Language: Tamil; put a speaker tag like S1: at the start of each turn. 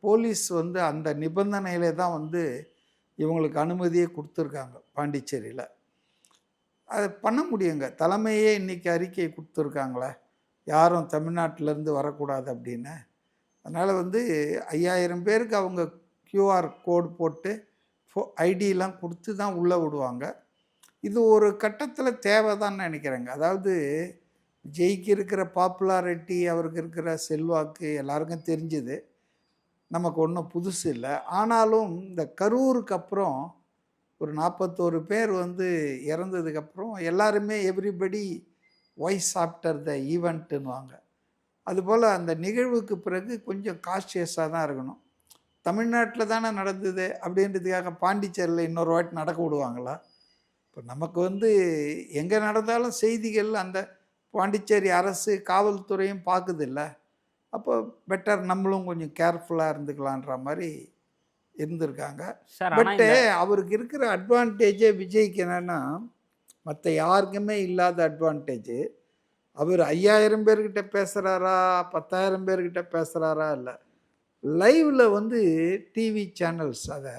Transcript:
S1: போலீஸ் வந்து அந்த நிபந்தனையில தான் வந்து இவங்களுக்கு அனுமதியே கொடுத்துருக்காங்க பாண்டிச்சேரியில். அது பண்ண முடியுங்க. தலைமையே இன்றைக்கி அறிக்கை கொடுத்துருக்காங்களே, யாரும் தமிழ்நாட்டிலேருந்து வரக்கூடாது அப்படின்னு. அதனால் வந்து 5000 பேருக்கு அவங்க கியூஆர் கோடு போட்டு ஐடியெலாம் கொடுத்து தான் உள்ளே விடுவாங்க. இது ஒரு கட்டத்தில் தேவைதான்னு நினைக்கிறேங்க. அதாவது விஜய்க்கு இருக்கிற பாப்புலாரிட்டி, அவருக்கு இருக்கிற செல்வாக்கு எல்லாருக்கும் தெரிஞ்சுது. நமக்கு ஒன்றும் புதுசு இல்லை. ஆனாலும் இந்த கரூருக்கு அப்புறம் ஒரு 41 பேர் வந்து இறந்ததுக்கப்புறம் எல்லாருமே எவ்ரிபடி வாய்ஸ் ஆஃப்டர் த ஈவெண்ட்டுன்னுவாங்க. அதுபோல் அந்த நிகழ்வுக்கு பிறகு கொஞ்சம் காஷியஸாக தான் இருக்கணும். தமிழ்நாட்டில் தானே நடந்தது அப்படின்றதுக்காக பாண்டிச்சேரியில் இன்னொரு வாட்டி நடக்க விடுவாங்களா? இப்போ நமக்கு வந்து எங்கே நடந்தாலும் செய்திகள் அந்த பாண்டிச்சேரி அரசு காவல்துறையும் பார்க்குதில்ல. அப்போ பெட்டர் நம்மளும் கொஞ்சம் கேர்ஃபுல்லாக இருந்துக்கலான்ற மாதிரி இருந்திருக்காங்க. பட்டு அவருக்கு இருக்கிற அட்வான்டேஜே விஜய்க்கு என்னென்னா, மற்ற யாருக்குமே இல்லாத அட்வான்டேஜு, அவர் 5000 பேர்கிட்ட பேசுகிறாரா 10,000 பேர்கிட்ட பேசுகிறாரா இல்லை, லைவில் வந்து டிவி சேனல்ஸ் அதை